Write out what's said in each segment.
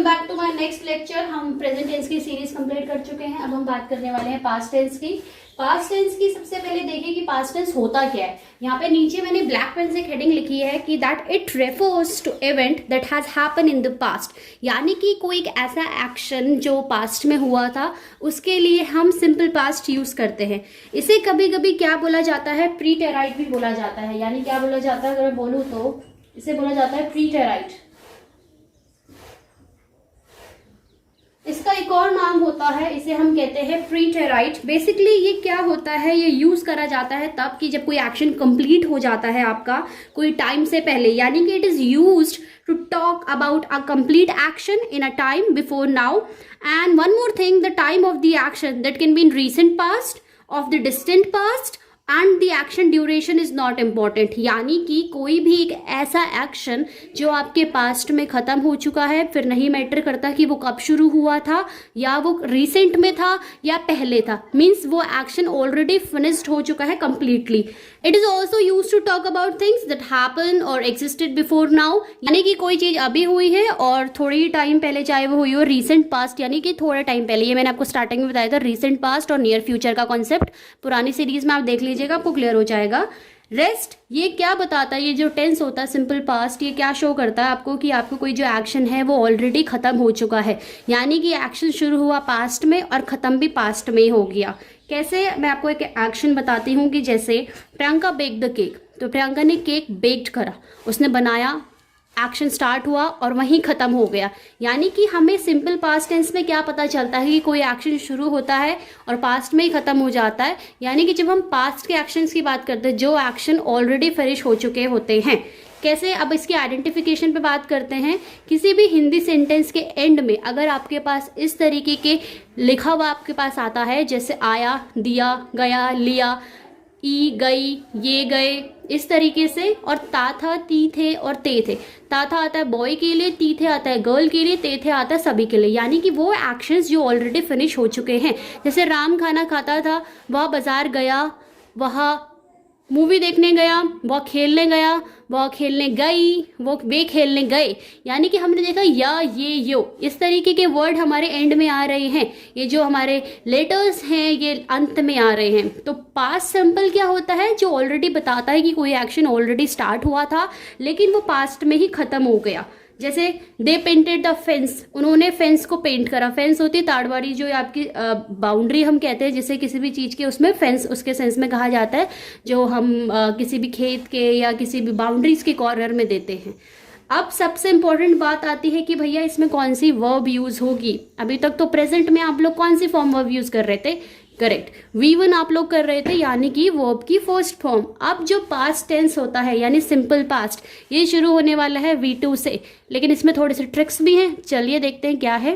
Back to my next lecture. हम present tense की series complete कर चुके हैं। अब हम बात करने वाले हैं पास्ट टेंस की। पास्ट टेंस की सबसे पहले देखिए कि पास्ट टेंस होता क्या है। यहाँ पे नीचे मैंने ब्लैक पेन से हेडिंग लिखी है कि that it refers to event that has happen in the past, यानी कि कोई एक ऐसा एक्शन जो पास्ट में हुआ था उसके लिए हम सिंपल पास्ट यूज करते हैं। इसे कभी कभी क्या बोला जाता है, प्रीटेराइट भी बोला जाता है। यानी क्या बोला जाता है, अगर मैं बोलूँ तो इसे बोला जाता है प्रीटेराइट। इसका एक और नाम होता है, इसे हम कहते हैं प्रीटेराइट। बेसिकली ये क्या होता है, ये यूज करा जाता है तब कि जब कोई एक्शन कंप्लीट हो जाता है आपका कोई टाइम से पहले, यानी कि it is used to talk about a complete action in a time before now. And one more thing, the time of the action that can be in recent past, of the distant past and the action duration is not important. यानी कि कोई भी एक ऐसा action जो आपके past में खत्म हो चुका है, फिर नहीं मैटर करता कि वो कब शुरू हुआ था या वो रिसेंट में था या पहले था, मीन्स वो एक्शन ऑलरेडी फिनिश्ड हो चुका है completely. It is also use to talk about things that happen और एग्जिस्टेड बिफोर नाउ, यानी कि कोई चीज अभी हुई है और थोड़ी टाइम पहले, चाहे वो हुई हो रिसेंट पास्ट यानी कि थोड़ा टाइम पहले। ये मैंने आपको स्टार्टिंग में बताया था, रिसेंट पास्ट और नियर फ्यूचर का कॉन्सेप्ट पुरानी सीरीज में आप देख लीजिएगा, आपको क्लियर हो जाएगा। रेस्ट ये क्या बताता है, ये जो टेंस होता है सिंपल पास्ट, ये क्या शो करता है आपको कि आपको कोई जो एक्शन है वो ऑलरेडी खत्म हो चुका है, यानी कि एक्शन शुरू हुआ पास्ट में और खत्म भी पास्ट में हो गया। कैसे, मैं आपको एक एक्शन बताती हूँ कि जैसे प्रियंका बेक द केक, तो प्रियंका ने केक बेक्ड करा, उसने बनाया, एक्शन स्टार्ट हुआ और वहीं खत्म हो गया। यानी कि हमें सिंपल पास्ट टेंस में क्या पता चलता है कि कोई एक्शन शुरू होता है और पास्ट में ही खत्म हो जाता है। यानी कि जब हम पास्ट के एक्शंस की बात करते हैं, जो एक्शन ऑलरेडी फिनिश हो चुके होते हैं। कैसे, अब इसकी आइडेंटिफिकेशन पे बात करते हैं। किसी भी हिंदी सेंटेंस के एंड में अगर आपके पास इस तरीके के लिखा हुआ आपके पास आता है, जैसे आया, दिया, गया, लिया, ई, गई, ये गए, इस तरीके से, और ता था, ती थे और ते थे। ता था आता है बॉय के लिए, ती थे आता है गर्ल के लिए, ते थे आता है सभी के लिए, यानी कि वो एक्शंस जो ऑलरेडी फिनिश हो चुके हैं। जैसे राम खाना खाता था, वह बाजार गया, वह मूवी देखने गया, वह खेलने गया, वह खेलने गई, वे खेलने गए। यानी कि हमने देखा या, ये, यो, इस तरीके के वर्ड हमारे एंड में आ रहे हैं। ये जो हमारे लेटर्स हैं ये अंत में आ रहे हैं। तो पास्ट सिंपल क्या होता है, जो ऑलरेडी बताता है कि कोई एक्शन ऑलरेडी स्टार्ट हुआ था लेकिन वो पास्ट में ही खत्म हो गया। जैसे दे पेंटेड द फेंस, उन्होंने फेंस को पेंट करा। फेंस होती है ताड़वाड़ी, जो आपकी बाउंड्री हम कहते हैं, जिसे किसी भी चीज़ के उसमें फेंस उसके सेंस में कहा जाता है, जो हम किसी भी खेत के या किसी भी बाउंड्रीज के कॉर्नर में देते हैं। अब सबसे इंपॉर्टेंट बात आती है कि भैया इसमें कौन सी वर्ब यूज होगी। अभी तक तो प्रेजेंट में आप लोग कौन सी फॉर्म वर्ब यूज कर रहे थे, करेक्ट, V1 आप लोग कर रहे थे, यानी कि वर्ब की फर्स्ट फॉर्म। अब जो पास्ट टेंस होता है यानी सिंपल पास्ट, ये शुरू होने वाला है V2 से, लेकिन इसमें थोड़े से ट्रिक्स भी हैं। चलिए देखते हैं क्या है।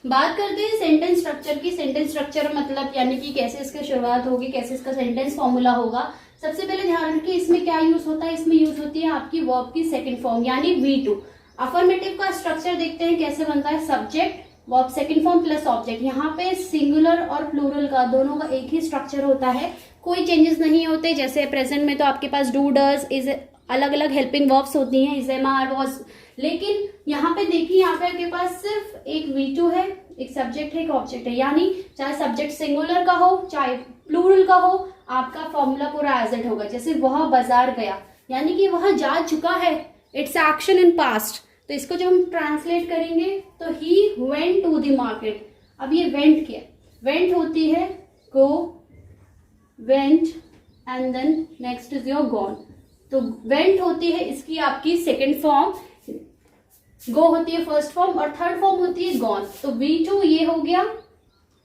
बात करते हैं सेंटेंस स्ट्रक्चर की। सेंटेंस स्ट्रक्चर मतलब यानी कि कैसे इसकी शुरुआत होगी, कैसे इसका सेंटेंस फॉर्मूला होगा। सबसे पहले ध्यान रखिए इसमें क्या यूज होता है, इसमें यूज होती है आपकी वर्ब की सेकेंड फॉर्म यानी V2। अफर्मेटिव का स्ट्रक्चर देखते हैं कैसे बनता है, subject, verb second form plus object. यहाँ पे सिंगुलर और प्लूरल का दोनों का एक ही स्ट्रक्चर होता है, कोई चेंजेस नहीं होते। जैसे प्रेजेंट में तो आपके पास डू, डज, इज, अलग अलग हेल्पिंग वर्ब्स होती हैं, इज, एम, आर, वॉज। लेकिन यहाँ पे देखिए, यहाँ पे आपके पास सिर्फ एक V2 है, एक सब्जेक्ट है, एक ऑब्जेक्ट है। यानी चाहे सब्जेक्ट सिंगुलर का हो चाहे प्लूरल का हो, आपका फॉर्मूला पूरा एज इट होगा। जैसे वह बाजार गया, यानी कि वह जा चुका है, इट्स एक्शन इन पास्ट। तो इसको जब हम ट्रांसलेट करेंगे तो he went to the market. अब ये वेंट क्या, वेंट होती है go, went and then next is your gone. तो वेंट होती है इसकी आपकी सेकंड फॉर्म, गो होती है फर्स्ट फॉर्म और थर्ड फॉर्म होती है गॉन। तो V2 ये हो गया,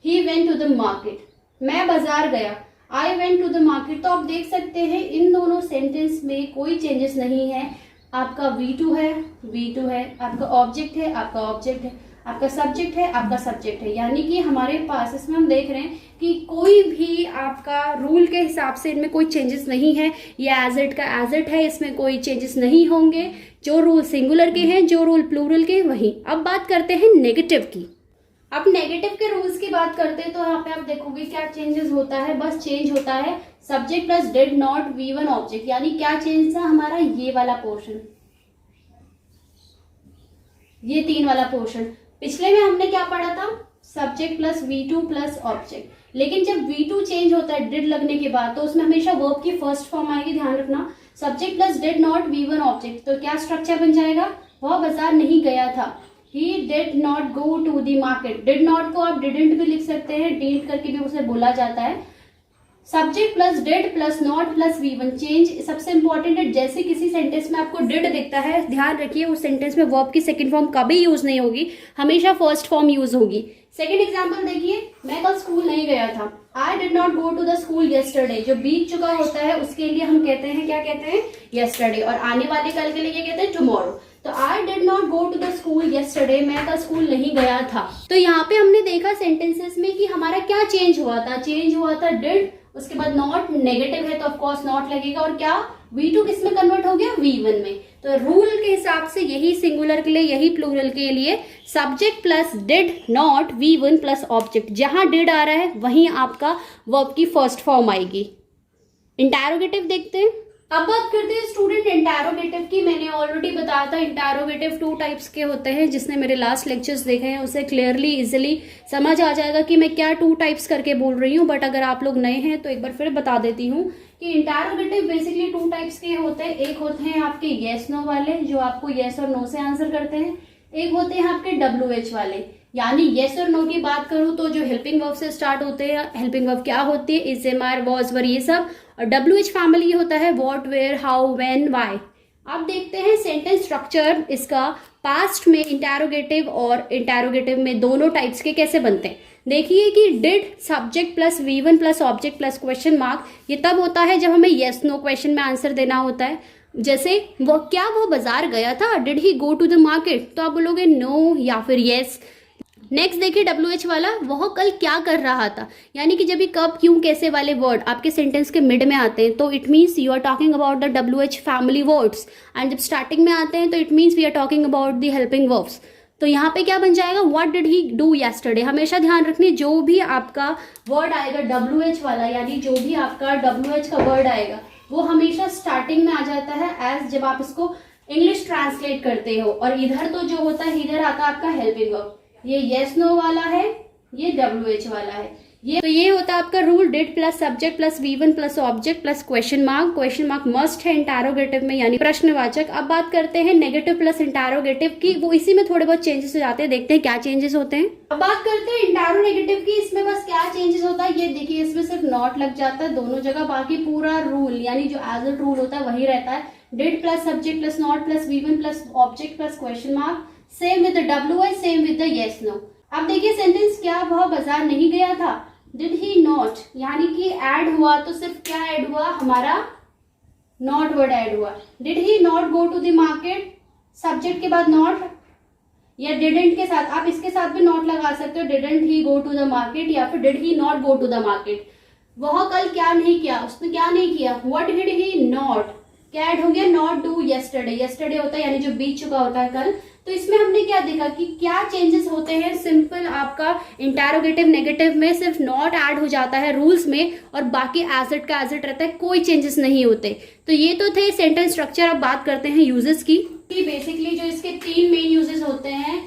he went to the market, मैं बाजार गया, I went to the market. तो आप देख सकते हैं इन दोनों सेंटेंस में कोई चेंजेस नहीं है। आपका V2 है, V2 है, आपका ऑब्जेक्ट है, आपका ऑब्जेक्ट है, आपका सब्जेक्ट है, आपका सब्जेक्ट है। यानी कि हमारे पास इसमें हम देख रहे हैं कि कोई भी आपका रूल के हिसाब से इनमें कोई चेंजेस नहीं है। ये एज इट का एज इट है, इसमें कोई चेंजेस नहीं होंगे। जो रूल सिंगुलर के हैं, जो रूल प्लूरल के, वही। अब बात करते हैं नेगेटिव की। अब नेगेटिव के रूल्स की बात करते हैं तो यहाँ पे आप देखोगे क्या चेंजेस होता है, बस चेंज होता है subject plus did not V1 object. यानी क्या चेंज था हमारा, ये वाला पोर्शन, ये 3 वाला पोर्शन। पिछले में हमने क्या पढ़ा था, subject plus V2 plus object. लेकिन जब V2 चेंज होता है डिड लगने के बाद, तो उसमें हमेशा वर्ब की फर्स्ट फॉर्म आएगी, ध्यान रखना। Subject plus did not V1 object, तो क्या स्ट्रक्चर बन जाएगा, वह बाजार नहीं गया था। He did not go to the market। Did not को आप डिडंट भी लिख सकते हैं, डीड करके भी उसे बोला जाता है। Subject plus did plus not plus V1 change सबसे इंपॉर्टेंट है। जैसे किसी सेंटेंस में आपको डिड दिखता है, ध्यान रखिए उस सेंटेंस में वर्ब की सेकंड फॉर्म कभी यूज नहीं होगी, हमेशा फर्स्ट फॉर्म यूज होगी। सेकंड एग्जांपल देखिए, मैं कल स्कूल नहीं गया था। I did not go to the school yesterday, जो बीत चुका होता है उसके लिए हम कहते हैं, क्या कहते हैं, येस्टरडे। और आने वाले कल के लिए क्या कहते हैं, टुमारो। तो I did not go to the school yesterday, मैं कल स्कूल नहीं गया था। तो यहाँ पे हमने देखा सेंटेंसेस में कि हमारा क्या चेंज हुआ था, चेंज हुआ था डिड, उसके बाद नॉट नेगेटिव है तो ऑफकोर्स नॉट लगेगा, और क्या V2 किस में कन्वर्ट हो गया, V1 में। तो रूल के हिसाब से यही सिंगुलर के लिए, यही प्लूरल के लिए subject plus did not V1 plus object, जहां डिड आ रहा है वहीं आपका वर्ब की फर्स्ट फॉर्म आएगी। इंटैरोगेटिव देखते हैं। अब बात करते हैं स्टूडेंट इंटैरोगेटिव की। मैंने ऑलरेडी बताया था इंटैरोगेटिव 2 टाइप्स के होते हैं। जिसने मेरे लास्ट लेक्चर्स देखे हैं उसे क्लियरली इजिली समझ आ जाएगा कि मैं क्या 2 टाइप्स करके बोल रही हूँ। बट अगर आप लोग नए हैं तो एक बार फिर बता देती हूँ कि इंटैरोगेटिव बेसिकली 2 टाइप्स के होते हैं। एक होते हैं आपके येस नो वाले, जो आपको येस और नो से आंसर करते हैं। एक होते हैं आपके WH वाले, यानी येस और नो की बात करूं तो जो हेल्पिंग वर्ब से स्टार्ट होते हैं। हेल्पिंग वर्ब क्या होती है, is, am, are, was, were, ये सब। और WH फैमिली होता है what, where, how, when, why. अब देखते हैं सेंटेंस स्ट्रक्चर इसका पास्ट में इंटैरोगेटिव और इंटैरोगेटिव में दोनों टाइप्स के कैसे बनते हैं। देखिए कि did subject plus V1 plus object plus question mark, ये तब होता है जब हमें येस नो क्वेश्चन में आंसर देना होता है। जैसे वो बाजार गया था, did he go to the market, तो आप बोलोगे नो या फिर येस। नेक्स्ट देखिए WH वाला, वह कल क्या कर रहा था, यानी कि जब भी कब, क्यों, कैसे वाले वर्ड आपके सेंटेंस के मिड में आते हैं तो it means you are talking about the WH family words. And जब स्टार्टिंग में आते हैं तो it means we are talking about the helping verbs. तो यहाँ पे क्या बन जाएगा, what did he do yesterday. हमेशा ध्यान रखनी, जो भी आपका वर्ड आएगा WH वाला, यानी जो भी आपका WH का वर्ड आएगा वो हमेशा स्टार्टिंग में आ जाता है एज जब आप इसको इंग्लिश ट्रांसलेट करते हो। और इधर तो जो होता है, इधर आता है आपका हेल्पिंग वर्ब। ये येस नो वाला है, ये WH वाला है। ये होता है आपका rule, did plus subject plus V1 plus object plus question mark. Question mark must है इंटैरोगेटिव में, यानी प्रश्नवाचक। अब बात करते हैं नेगेटिव प्लस इंटैरोगेटिव की, वो इसी में थोड़े बहुत चेंजेस हो जाते हैं, देखते हैं क्या चेंजेस होते हैं। अब बात करते हैं इंटैरोगेटिव की, इसमें बस क्या चेंजेस होता है ये देखिए, इसमें सिर्फ नॉट लग जाता है दोनों जगह, बाकी पूरा रूल यानी जो एज अ रूल होता है वही रहता है। Did plus subject plus not plus V1 plus object plus question mark, same with the WH, same with the yes no. अब देखिए सेंटेंस, क्या वह बाजार नहीं गया था, डिड ही नॉट, यानी कि ऐड हुआ तो सिर्फ क्या ऐड हुआ, हमारा नॉट वर्ड ऐड हुआ। Did he not go to the market, subject के बाद नॉट, या डिडंट के साथ आप इसके साथ भी नॉट लगा सकते हो, didn't he go to the market, या फिर did he not go to the market. वह कल क्या नहीं किया, उसने क्या नहीं किया, व्हाट डिड ही नॉट, क्या ऐड हो गया, नॉट डू येस्टरडे। येस्टरडे होता है यानी जो बीत चुका होता है कल। तो इसमें हमने क्या देखा कि क्या चेंजेस होते हैं, सिंपल आपका इंटैरोगेटिव नेगेटिव में सिर्फ नॉट ऐड हो जाता है रूल्स में, और बाकी एज इट का एज इट रहता है, कोई चेंजेस नहीं होते। तो ये तो थे सेंटेंस स्ट्रक्चर। अब बात करते हैं यूजेस की। बेसिकली जो इसके 3 मेन यूजेस होते हैं,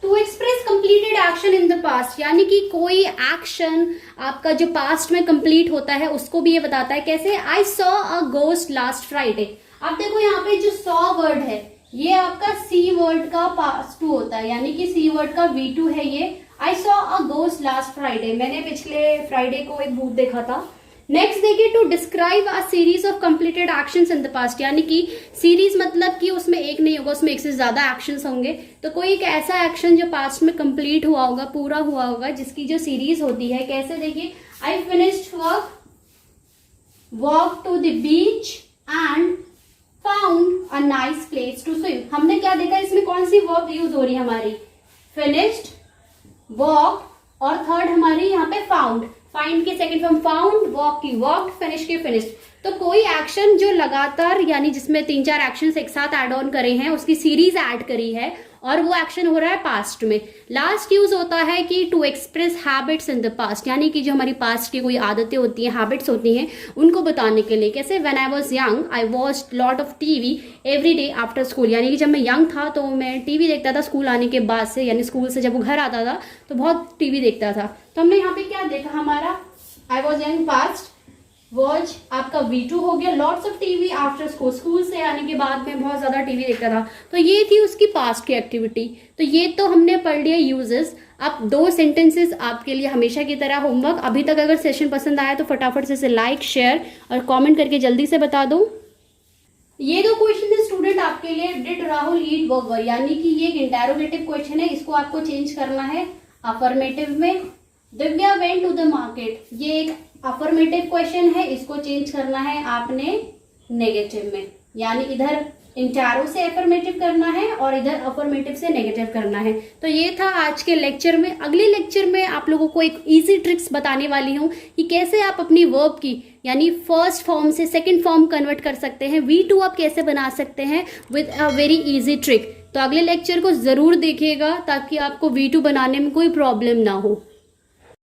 to express completed action in the past, यानी कि कोई एक्शन आपका जो पास्ट में कंप्लीट होता है उसको भी ये बताता है। कैसे, I saw a ghost last Friday. अब देखो यहाँ पे जो सॉ वर्ड है ये आपका सी वर्ड का पास्ट टू होता है, यानी कि सी वर्ड का V2 है ये। I saw a ghost last Friday, मैंने पिछले फ्राइडे को एक भूत देखा था। नेक्स्ट देखिए, to describe a series of completed actions in the past, यानी कि सीरीज मतलब कि उसमें एक नहीं होगा, उसमें एक से ज्यादा एक्शंस होंगे। तो कोई एक ऐसा एक्शन जो पास्ट में कंप्लीट हुआ होगा, पूरा हुआ होगा, जिसकी जो सीरीज होती है। कैसे देखिए, I finished work, walk to the beach and found a nice place to swim. हमने क्या देखा, इसमें कौन सी वर्ब यूज हो रही है हमारी, फिनिश्ड, वॉक, और थर्ड हमारी यहाँ पे फाउंड। फाइंड की सेकंड फॉर्म फाउंड, वॉक की वॉक, फिनिश की फिनिश्ड। तो कोई एक्शन जो लगातार यानी जिसमें 3-4 एक्शंस एक साथ ऐड ऑन करे हैं, उसकी सीरीज ऐड करी है और वो एक्शन हो रहा है पास्ट में। लास्ट यूज होता है कि to express habits in the past, यानी कि जो हमारी पास्ट की कोई आदतें होती हैं, हैबिट्स होती हैं, उनको बताने के लिए। कैसे, when I was young I watched lot of TV every day after school, यानी कि जब मैं यंग था तो मैं टीवी देखता था स्कूल आने के बाद से, यानी स्कूल से जब वो घर आता था तो बहुत टीवी देखता था। तो हमने यहाँ पे क्या देखा, हमारा I was young past watch आपका V2 हो गया, lots of TV after school, school से आने के बाद में बहुत ज्यादा टीवी देखता था। तो ये थी उसकी पास्ट की एक्टिविटी। तो ये तो हमने पढ़ लिया यूजेस। अब 2 सेंटेंसेस आपके लिए हमेशा की तरह होमवर्क। अभी तक अगर सेशन पसंद आया तो फटाफट से इसे लाइक, शेयर और कमेंट करके जल्दी से बता दो। ये 2 क्वेश्चन है स्टूडेंट आपके लिए, डिड राहुल ईट बर्गर, यानी कि ये एक इंटेरोगेटिव क्वेश्चन है, इसको आपको चेंज करना है अफर्मेटिव में। Divya went to the market, ये एक अफर्मेटिव क्वेश्चन है, इसको चेंज करना है आपने नेगेटिव में, यानी इधर इंटैरो से अफर्मेटिव करना है और इधर अफर्मेटिव से नेगेटिव करना है। तो ये था आज के लेक्चर में। अगले लेक्चर में आप लोगों को एक इजी ट्रिक्स बताने वाली हूँ कि कैसे आप अपनी वर्ब की यानी फर्स्ट फॉर्म से सेकंड फॉर्म कन्वर्ट कर सकते हैं, V2 आप कैसे बना सकते हैं with a very easy trick. तो अगले लेक्चर को जरूर देखिएगा ताकि आपको V2 बनाने में कोई प्रॉब्लम ना हो।